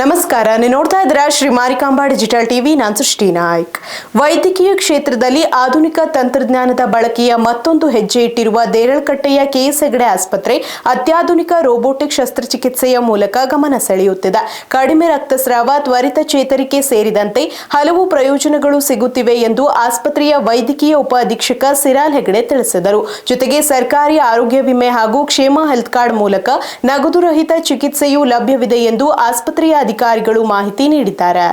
ನಮಸ್ಕಾರ, ನೀವು ನೋಡ್ತಾ ಇದ್ದೀರಾ ಶ್ರೀ ಮಾರಿಕಾಂಬಾ ಡಿಜಿಟಲ್ ಟಿವಿ. ನಾನು ಸೃಷ್ಟಿ ನಾಯ್ಕ್. ವೈದ್ಯಕೀಯ ಕ್ಷೇತ್ರದಲ್ಲಿ ಆಧುನಿಕ ತಂತ್ರಜ್ಞಾನದ ಬಳಕೆಯ ಮತ್ತೊಂದು ಹೆಜ್ಜೆ ಇಟ್ಟಿರುವ ದೇರಳಕಟ್ಟೆಯ ಕೆಎಸ್ ಹೆಗಡೆ ಆಸ್ಪತ್ರೆ ಅತ್ಯಾಧುನಿಕ ರೋಬೋಟಿಕ್ ಶಸ್ತ್ರಚಿಕಿತ್ಸೆಯ ಮೂಲಕ ಗಮನ ಸೆಳೆಯುತ್ತಿದೆ. ಕಡಿಮೆ ರಕ್ತಸ್ರಾವ, ತ್ವರಿತ ಚೇತರಿಕೆ ಸೇರಿದಂತೆ ಹಲವು ಪ್ರಯೋಜನಗಳು ಸಿಗುತ್ತಿವೆ ಎಂದು ಆಸ್ಪತ್ರೆಯ ವೈದ್ಯಕೀಯ ಉಪ ಅಧೀಕ್ಷಕ ಸಿರಾಲ್ ಹೆಗಡೆ ತಿಳಿಸಿದರು. ಜೊತೆಗೆ ಸರ್ಕಾರಿ ಆರೋಗ್ಯ ವಿಮೆ ಹಾಗೂ ಕ್ಷೇಮ ಹೆಲ್ತ್ ಕಾರ್ಡ್ ಮೂಲಕ ನಗದು ರಹಿತ ಚಿಕಿತ್ಸೆಯೂ ಲಭ್ಯವಿದೆ ಎಂದು ಆಸ್ಪತ್ರೆಯ ಅಧಿಕಾರಿಗಳು ಮಾಹಿತಿ ನೀಡಿದ್ದಾರೆ.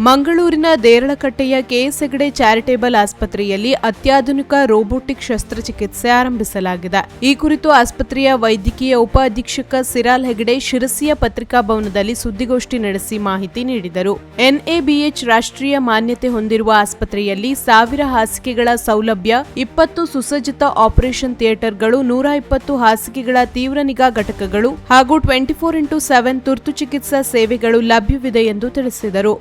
ಮಂಗಳೂರಿನ ದೇರಳಕಟ್ಟೆಯ ಕೆಎಸ್ ಹೆಗಡೆ ಚಾರಿಟೇಬಲ್ ಆಸ್ಪತ್ರೆಯಲ್ಲಿ ಅತ್ಯಾಧುನಿಕ ರೋಬೋಟಿಕ್ ಶಸ್ತ್ರಚಿಕಿತ್ಸೆ ಆರಂಭಿಸಲಾಗಿದೆ. ಈ ಕುರಿತು ಆಸ್ಪತ್ರೆಯ ವೈದ್ಯಕೀಯ ಉಪ ಅಧೀಕ್ಷಕ ಸಿರಾಲ್ ಹೆಗಡೆ ಶಿರಸಿಯ ಪತ್ರಿಕಾ ಭವನದಲ್ಲಿ ಸುದ್ದಿಗೋಷ್ಠಿ ನಡೆಸಿ ಮಾಹಿತಿ ನೀಡಿದರು. ಎನ್ಎಬಿಎಚ್ ರಾಷ್ಟ್ರೀಯ ಮಾನ್ಯತೆ ಹೊಂದಿರುವ ಆಸ್ಪತ್ರೆಯಲ್ಲಿ 1000 ಹಾಸಿಗೆಗಳ ಸೌಲಭ್ಯ, 20 ಸುಸಜ್ಜಿತ ಆಪರೇಷನ್ ಥಿಯೇಟರ್ಗಳು, 120 ಹಾಸಿಗೆಗಳ ತೀವ್ರ ನಿಗಾ ಘಟಕಗಳು ಹಾಗೂ 24x7 ತುರ್ತು ಚಿಕಿತ್ಸಾ ಸೇವೆಗಳು ಲಭ್ಯವಿದೆ ಎಂದು ತಿಳಿಸಿದರು.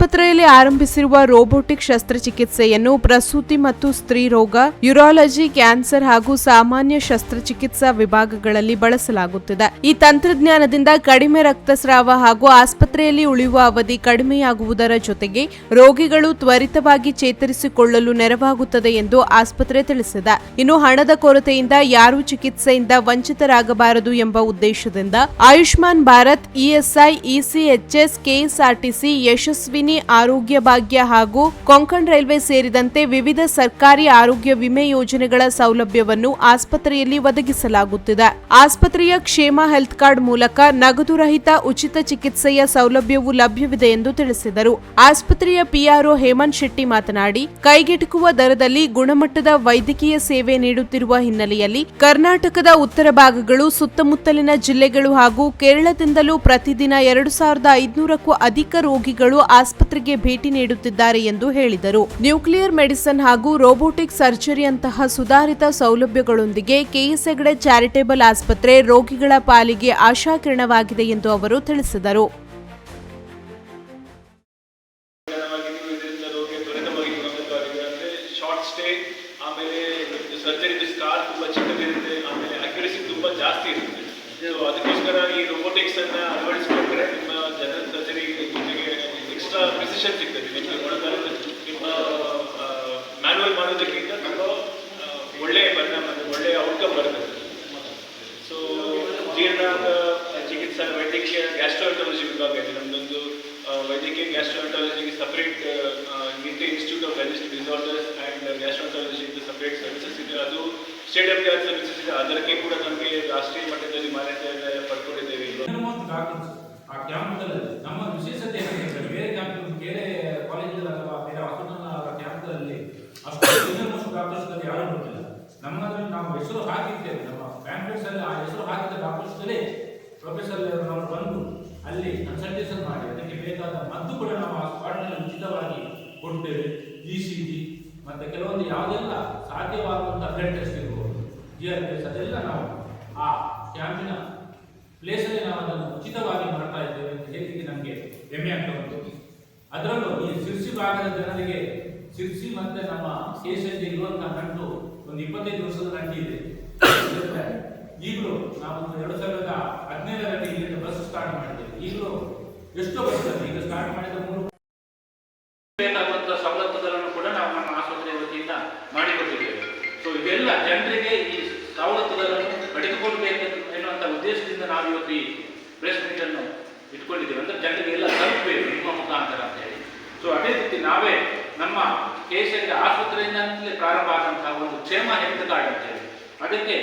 ಆಸ್ಪತ್ರೆಯಲ್ಲಿ ಆರಂಭಿಸಿರುವ ರೋಬೋಟಿಕ್ ಶಸ್ತ್ರಚಿಕಿತ್ಸೆಯನ್ನು ಪ್ರಸೂತಿ ಮತ್ತು ಸ್ತ್ರೀ ರೋಗ, ಯೂರಾಲಜಿ, ಕ್ಯಾನ್ಸರ್ ಹಾಗೂ ಸಾಮಾನ್ಯ ಶಸ್ತ್ರಚಿಕಿತ್ಸಾ ವಿಭಾಗಗಳಲ್ಲಿ ಬಳಸಲಾಗುತ್ತಿದೆ. ಈ ತಂತ್ರಜ್ಞಾನದಿಂದ ಕಡಿಮೆ ರಕ್ತಸ್ರಾವ ಹಾಗೂ ಆಸ್ಪತ್ರೆಯಲ್ಲಿ ಉಳಿಯುವ ಅವಧಿ ಕಡಿಮೆಯಾಗುವುದರ ಜೊತೆಗೆ ರೋಗಿಗಳು ತ್ವರಿತವಾಗಿ ಚೇತರಿಸಿಕೊಳ್ಳಲು ನೆರವಾಗುತ್ತದೆ ಎಂದು ಆಸ್ಪತ್ರೆ ತಿಳಿಸಿದೆ. ಇನ್ನು ಹಣದ ಕೊರತೆಯಿಂದ ಯಾರೂ ಚಿಕಿತ್ಸೆಯಿಂದ ವಂಚಿತರಾಗಬಾರದು ಎಂಬ ಉದ್ದೇಶದಿಂದ Ayushman Bharat, ESI, ECHS, KSRTC, Yashasvini, Arogya Bhagya ಹಾಗೂ ಕೊಂಕಣ್ ರೈಲ್ವೆ ಸೇರಿದಂತೆ ವಿವಿಧ ಸರ್ಕಾರಿ ಆರೋಗ್ಯ ವಿಮೆ ಯೋಜನೆಗಳ ಸೌಲಭ್ಯವನ್ನು ಆಸ್ಪತ್ರೆಯಲ್ಲಿ ಒದಗಿಸಲಾಗುತ್ತಿದೆ. ಆಸ್ಪತ್ರೆಯ ಕ್ಷೇಮ ಹೆಲ್ತ್ ಕಾರ್ಡ್ ಮೂಲಕ ನಗದು ರಹಿತ ಉಚಿತ ಚಿಕಿತ್ಸೆಯ ಸೌಲಭ್ಯವೂ ಲಭ್ಯವಿದೆ ಎಂದು ತಿಳಿಸಿದರು. ಆಸ್ಪತ್ರೆಯ ಪಿಆರ್ಒ ಹೇಮಂತ್ ಶೆಟ್ಟಿ ಮಾತನಾಡಿ, ಕೈಗೆಟುಕುವ ದರದಲ್ಲಿ ಗುಣಮಟ್ಟದ ವೈದ್ಯಕೀಯ ಸೇವೆ ನೀಡುತ್ತಿರುವ ಹಿನ್ನೆಲೆಯಲ್ಲಿ ಕರ್ನಾಟಕದ ಉತ್ತರ ಭಾಗಗಳು, ಸುತ್ತಮುತ್ತಲಿನ ಜಿಲ್ಲೆಗಳು ಹಾಗೂ ಕೇರಳದಿಂದಲೂ ಪ್ರತಿದಿನ 2500ಕ್ಕೂ ಅಧಿಕ ರೋಗಿಗಳು ಆಸ್ಪತ್ರೆಗೆ ಭೇಟಿ ನೀಡುತ್ತಿದ್ದಾರೆ ಎಂದು ಹೇಳಿದರು. ನ್ಯೂಕ್ಲಿಯರ್ ಮೆಡಿಸಿನ್ ಹಾಗೂ ರೋಬೋಟಿಕ್ ಸರ್ಜರಿಯಂತಹ ಸುಧಾರಿತ ಸೌಲಭ್ಯಗಳೊಂದಿಗೆ ಕೆಎಸ್ ಹೆಗಡೆ ಚಾರಿಟೇಬಲ್ ಆಸ್ಪತ್ರೆ ರೋಗಿಗಳ ಪಾಲಿಗೆ ಆಶಾಕಿರಣವಾಗಿದೆ ಎಂದು ಅವರು ತಿಳಿಸಿದರು. ಅದಕ್ಕೋಸ್ಕರ ಈ ರೋಬೋಟಿಕ್ಸ್ ಅನ್ನ ಅಳವಡಿಸಿಕೊಂಡ್ರೆ ನಿಮ್ಮ ಜನರಲ್ ಸರ್ಜರಿ ಜೊತೆಗೆ ಎಕ್ಸ್ಟ್ರಾ ಪ್ರಿಸಿಷನ್ ಸಿಗ್ತದೆ. ನಿಮ್ಮ ಮ್ಯಾನ್ಯುವಲ್ ಮಾಡೋದಕ್ಕಿಂತ ತುಂಬ ಒಳ್ಳೆಯ ಪರಿಣಾಮ, ಒಳ್ಳೆಯ ಔಟ್ಕಮ್ ಬರ್ತದೆ. ಸೊ ಜೀರ್ಣಾಂಗ ಚಿಕಿತ್ಸಾ ವೈದ್ಯಕೀಯ ಗ್ಯಾಸ್ಟ್ರೋಎಂಟರಾಲಜಿ ವಿಭಾಗ ಇದೆ ನಮ್ಮದೊಂದು. ವೈದ್ಯಕೀಯ ಗ್ಯಾಸ್ಟ್ರೋಎಂಟರಾಲಜಿಗೆ separate Indian institute of digestive disorders and gastroenterology separate services ಇದೆ. ಅದು state of the art services ಇದೆ. ಅದಕ್ಕೆ ಕೂಡ ನಮಗೆ ರಾಷ್ಟ್ರೀಯ ಮಟ್ಟದಲ್ಲಿ ಮಾನ್ಯತೆಯನ್ನು ಪಡ್ಕೊಂಡಿದ್ದೇವೆ. ಆ ಕ್ಯಾಂಪ್ಗಳಲ್ಲಿ ನಮ್ಮ ವಿಶೇಷತೆ ಏನೆಂದರೆ ಬೇರೆ ಕ್ಯಾಂಪ್, ಬೇರೆ ಕಾಲೇಜಲ್ಲಿ ಅಥವಾ ಬೇರೆ ಹಾಸ್ಪಿಟಲ್ ಕ್ಯಾಂಪ್ಗಳಲ್ಲಿ ಅಷ್ಟು ಡಾಕ್ಟರ್ಸ್ಗಳಲ್ಲಿ ಯಾರೂ ಗೊತ್ತಿಲ್ಲ. ನಮ್ಮದ್ರಲ್ಲಿ ನಾವು ಹೆಸರು ಹಾಕಿದ್ದೇವೆ, ನಮ್ಮ ಪ್ಯಾಂಪ್ಲೆಟ್ಸ್ ಅಲ್ಲಿ ಆ ಹೆಸರು ಹಾಕಿದ ಡಾಕ್ಟರ್ಸ್ಗಳೇ ಪ್ರೊಫೆಸರ್ ಅವರು ಬಂದು ಅಲ್ಲಿ ಕನ್ಸಲ್ಟೇಷನ್ ಮಾಡಿ ಅದಕ್ಕೆ ಬೇಕಾದ ಮದ್ದು ಕೂಡ ನಾವು ಆ ಸ್ಪಾಟ್ನಲ್ಲಿ ಉಚಿತವಾಗಿ ಕೊಡ್ತೇವೆ. ಇಸಿಜಿ ಮತ್ತೆ ಕೆಲವೊಂದು ಯಾವುದೆಲ್ಲ ಸಾಧ್ಯವಾಗುವಂಥ ಬ್ಲಡ್ ಟೆಸ್ಟ್ ಇರ್ಬೋದು, GRPS, ಅದೆಲ್ಲ ನಾವು ಆ ಕ್ಯಾಂಪಿನ ಪ್ಲೇಸಲ್ಲಿ ನಾವು ಅದನ್ನು ಉಚಿತವಾಗಿ ಮಾಡ್ತಾ ಇದ್ದೇವೆ ಅಂತ ಹೇಳಿ ನಮಗೆ ಹೆಮ್ಮೆ ಆಗ್ತಾ ಉಂಟು. ಅದರಲ್ಲೂ ಈ ಶಿರ್ಸಿ ಭಾಗದ ಜನರಿಗೆ, ಶಿರ್ಸಿ ಮತ್ತೆ ನಮ್ಮ ಕೇಶಲ್ಲಿ ಇರುವಂತಹ ನಂಟು ಒಂದು 25 ವರ್ಷದ ನಂಟಿ ಇದೆ. ಈಗಲೂ ನಾವು 2017ರಲ್ಲಿ ಇಲ್ಲಿಂದ ಬಸ್ ಸ್ಟಾರ್ಟ್ ಮಾಡಿದ್ದೇವೆ. ಈಗಲೂ ಎಷ್ಟೋ ಬಸ್ಸಲ್ಲಿ ಈಗ ಸ್ಟಾರ್ಟ್ ಮಾಡಿದ 3 ಬೇಕಾಗುವಂತಹ ಸವಲತ್ತುಗಳನ್ನು ಕೂಡ ನಾವು ನಮ್ಮ ಆಸ್ಪತ್ರೆಯ ವತಿಯಿಂದ ಮಾಡಿಕೊಟ್ಟಿದ್ದೇವೆ. ಸೊ ಇದೆಲ್ಲ ಜನರಿಗೆ ಈ ಸವಲತ್ತುಗಳನ್ನು ಪಡೆದುಕೊಳ್ಬೇಕು ಎನ್ನುವಂಥ ಉದ್ದೇಶದಿಂದ ನಾವು ಇವತ್ತು ಈ ಪ್ರೆಸ್ ಮೀಟ್ ಅನ್ನು ಇಟ್ಕೊಂಡಿದ್ದೇವೆ. ಅಂದರೆ ಜನರಿಗೆ ಎಲ್ಲ ತಲುಪಬೇಕು ನಿಮ್ಮ ಮುಖಾಂತರ ಅಂತ ಹೇಳಿ. ಸೊ ಅದೇ ರೀತಿ ನಾವೇ ನಮ್ಮ ಕೆಎಸ್ ಹೆಗಡೆ ಆಸ್ಪತ್ರೆಯಿಂದಲೇ ಪ್ರಾರಂಭ ಆದಂತಹ ಒಂದು ಕ್ಷೇಮ ಹೆಲ್ತ್ ಕಾರ್ಡ್ ಅಂತ ಹೇಳಿ, ಅದಕ್ಕೆ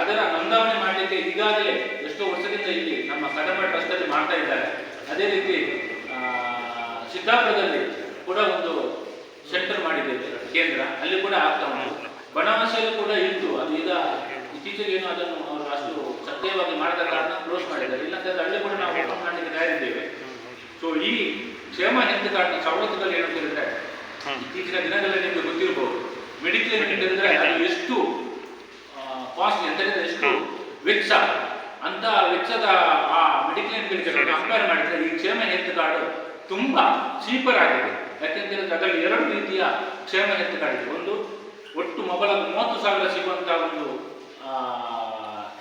ಅದರ ನೋಂದಣಿ ಮಾಡಲಿಕ್ಕೆ ಈಗಾಗಲೇ ಎಷ್ಟೋ ವರ್ಷದಿಂದ ಇಲ್ಲಿ ನಮ್ಮ ಕಡಮ ಟ್ರಸ್ಟಲ್ಲಿ ಮಾಡ್ತಾ ಇದ್ದಾರೆ. ಅದೇ ರೀತಿ ಸಿದ್ದಾಪುರದಲ್ಲಿ ಕೂಡ ಒಂದು ಸೆಂಟರ್ ಮಾಡಿದ್ದೇವೆ, ಕೇಂದ್ರ, ಅಲ್ಲಿ ಕೂಡ ಆಗ್ತಾ ಉಂಟು. ಬನವಾಸಿಯಲ್ಲೂ ಕೂಡ ಇತ್ತು, ಅದು ಈಗ ಇತ್ತೀಚೆಗೆ ಏನು ಅದನ್ನು ಅವರು ಅಷ್ಟು ಸಕ್ರಿಯವಾಗಿ ಮಾಡದ ಕಾರಣ ಕ್ಲೋಸ್ ಮಾಡಿದ್ದಾರೆ. ಇಲ್ಲಂತಂದ್ರೆ ಅಲ್ಲಿ ಕೂಡ ನಾವು ಓಪನ್ ಮಾಡಲಿಕ್ಕೆ ತಯಾರಿದ್ದೇವೆ. ಸೊ ಈ ಕ್ಷೇಮ ಹೆಲ್ತ್ ಕಾರ್ಡ್ನ ಸವಲತ್ತುಗಳು ಏನು ಹೇಳಿದ್ರೆ, ಇತ್ತೀಚಿನ ದಿನಗಳಲ್ಲಿ ನಿಮಗೆ ಗೊತ್ತಿರಬಹುದು, ಮೆಡಿಕ್ಲೇಮ್ ಹೇಳಿದ್ರೆ ಅದು ಎಷ್ಟು ಕಾಸ್ಟ್ಲಿ ಅಂತ ಹೇಳಿದ್ರೆ, ಎಷ್ಟು ವೆಚ್ಚ ಅಂತ ವೆಚ್ಚದ ಆ ಮೆಡಿಕ್ಲೇಮ್ಗಳಿಗೆ ಕಂಪೇರ್ ಮಾಡಿದ್ರೆ ಈ ಕ್ಷೇಮ ಹೆಲ್ತ್ ಕಾರ್ಡ್ ತುಂಬಾ ಚೀಪರ್ ಆಗಿದೆ. ಯಾಕೆಂತ ಅದರಲ್ಲಿ 2 ರೀತಿಯ ಕ್ಷೇಮ ಹೆಲ್ತ್ ಕಾರ್ಡ್ ಇದೆ. ಒಂದು ಒಟ್ಟು ಮೊಬೈಲ್ 30,000 ಸಿಗುವಂತಹ ಒಂದು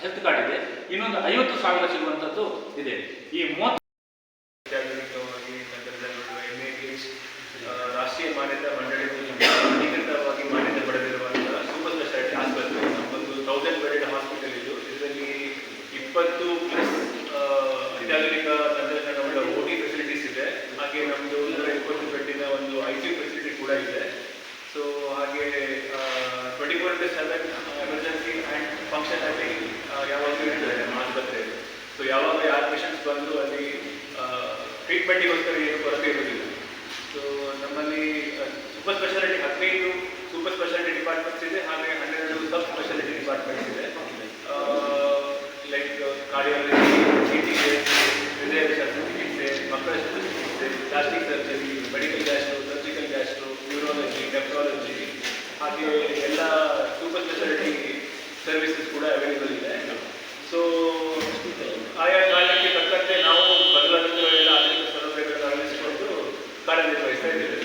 ಹೆಲ್ತ್ ಕಾರ್ಡ್ ಇದೆ, ಇನ್ನೊಂದು 50,000 ಸಿಗುವಂಥದ್ದು ಇದೆ. ಈ ಟ್ರೀಟ್ಮೆಂಟಿಗೋಸ್ಕರ ಏನು ಕೊರತೆ ಇರುವುದಿಲ್ಲ. ಸೊ ನಮ್ಮಲ್ಲಿ super speciality 15 super speciality departments ಇದೆ, ಹಾಗೆ 12 ಸಬ್ ಸ್ಪೆಷಾಲಿಟಿ ಡಿಪಾರ್ಟ್ಮೆಂಟ್ಸ್ ಇದೆ. ಲೈಕ್ ಕಾರ್ಡಿಯಾಲಜಿ, ಸಿಟಿಗೆ, ಹೃದಯ ಶಸ್ತ್ರಚಿಕಿತ್ಸೆ, ಮಕ್ಕಳ ಶಸ್ತ್ರಚಿಕಿತ್ಸೆ, plastic surgery, medical gastro, surgical gastro, neurology, nephrology, ಹಾಗೆ ಎಲ್ಲ ಸೂಪರ್ ಸ್ಪೆಷಾಲಿಟಿ ಸರ್ವಿಸಸ್ ಕೂಡ ಅವೈಲೇಬಲ್ ಇದೆ. ಸೊ ಆಯಾ ಕಾಲಕ್ಕೆ ತಕ್ಕಂತೆ ನಾವು ಬದಲಾದಂತಹ ಎಲ್ಲ ಆಧುನಿಕ ಸೌಲಭ್ಯಗಳನ್ನು ಅಳವಡಿಸಿಕೊಂಡು ಕಾರ್ಯನಿರ್ವಹಿಸ್ತಾ ಇದ್ದೇವೆ.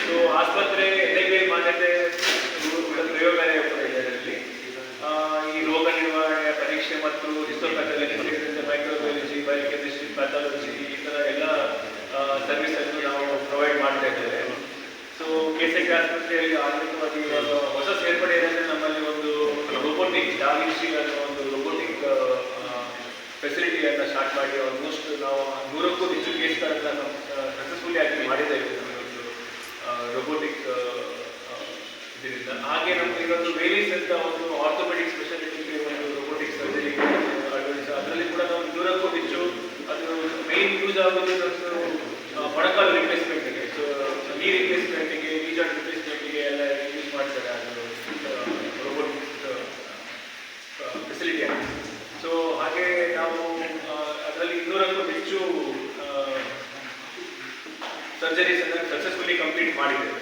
ಸೊ ಆಸ್ಪತ್ರೆ NABL ಮಾನ್ಯತೆ ಪ್ರಯೋಗಾಲಯ ಕೂಡ ಇದೆ. ಅದರಲ್ಲಿ ಈ ರೋಗ ನಿರ್ವಹಣೆಯ ಪರೀಕ್ಷೆ ಮತ್ತು ಹಿಸ್ಟೋಪ್ಯಾಥಾಲಜಿ ಸೇರಿದಂತೆ ಮೈಕ್ರೋಬಯಾಲಜಿ, ಬಯೋಕೆಮಿಸ್ಟ್ರಿ, ಪ್ಯಾಥಾಲಜಿ ಈ ಥರ ಎಲ್ಲ ಸರ್ವಿಸನ್ನು ನಾವು ಪ್ರೊವೈಡ್ ಮಾಡ್ತಾ ಇದ್ದೇವೆ. ಸೊ KSK ಆಸ್ಪತ್ರೆಯಲ್ಲಿ ಆಧುನಿಕವಾಗಿ ಇವಾಗ ಹೊಸ ಸೇರ್ಪಡೆ ಏನಂದರೆ ನಮ್ಮಲ್ಲಿ ಒಂದು ರೋಬೋಟಿಕ್ ಡಾವಿನ್ಸಿ ಅನ್ನೋ ಒಂದು ರೋಬೋಟಿಕ್ ಫೆಸಿಲಿಟಿಯನ್ನು ಸ್ಟಾರ್ಟ್ ಮಾಡಿ ಆಲ್ಮೋಸ್ಟ್ ನಾವು 100ಕ್ಕೂ ಹೆಚ್ಚು ಕೇಸ್ಗಳನ್ನು ಸಕ್ಸಸ್ಫುಲಿ ಆಗಿ ಮಾಡಿದ್ದೇವೆ ಒಂದು ರೋಬೋಟಿಕ್ ಇದರಿಂದ. ಹಾಗೆ ನಮಗೆ ಇವತ್ತು ವೇಲಿಸ್ ಅಂತ ಒಂದು ಆರ್ಥೋಪೆಡಿಕ್ ಸ್ಪೆಷಾಲಿಟಿಗೆ ಒಂದು ರೋಬೋಟಿಕ್ ಸರ್ಜರಿ ಅಳವಡಿಸಿ ಅದರಲ್ಲಿ ಕೂಡ ನಾವು 100ಕ್ಕೂ ಹೆಚ್ಚು ಅದು ಮೇನ್ ಯೂಸ್ ಆಗೋದು ಮೊಣಕಾಲು ರಿಪ್ಲೇಸ್ಮೆಂಟಿಗೆ, ಸೊ ನೀ ರಿಪ್ಲೇಸ್ಮೆಂಟಿಗೆ, ನೀ ಜಾಯಿಂಟ್ ರಿಪ್ಲೇಸ್ಮೆಂಟಿಗೆ ಎಲ್ಲ ಯೂಸ್ ಮಾಡ್ತಾರೆ ಅದು ರೋಬೋಟಿಕ್ ಫೆಸಿಲಿಟಿ ಆಗಿದೆ. ಸೊ ಹಾಗೆ ನಾವು ಅದರಲ್ಲಿ 200ಕ್ಕೂ ಹೆಚ್ಚು ಸರ್ಜರೀಸನ್ನು ಸಕ್ಸಸ್ಫುಲಿ ಕಂಪ್ಲೀಟ್ ಮಾಡಿದ್ದೇವೆ.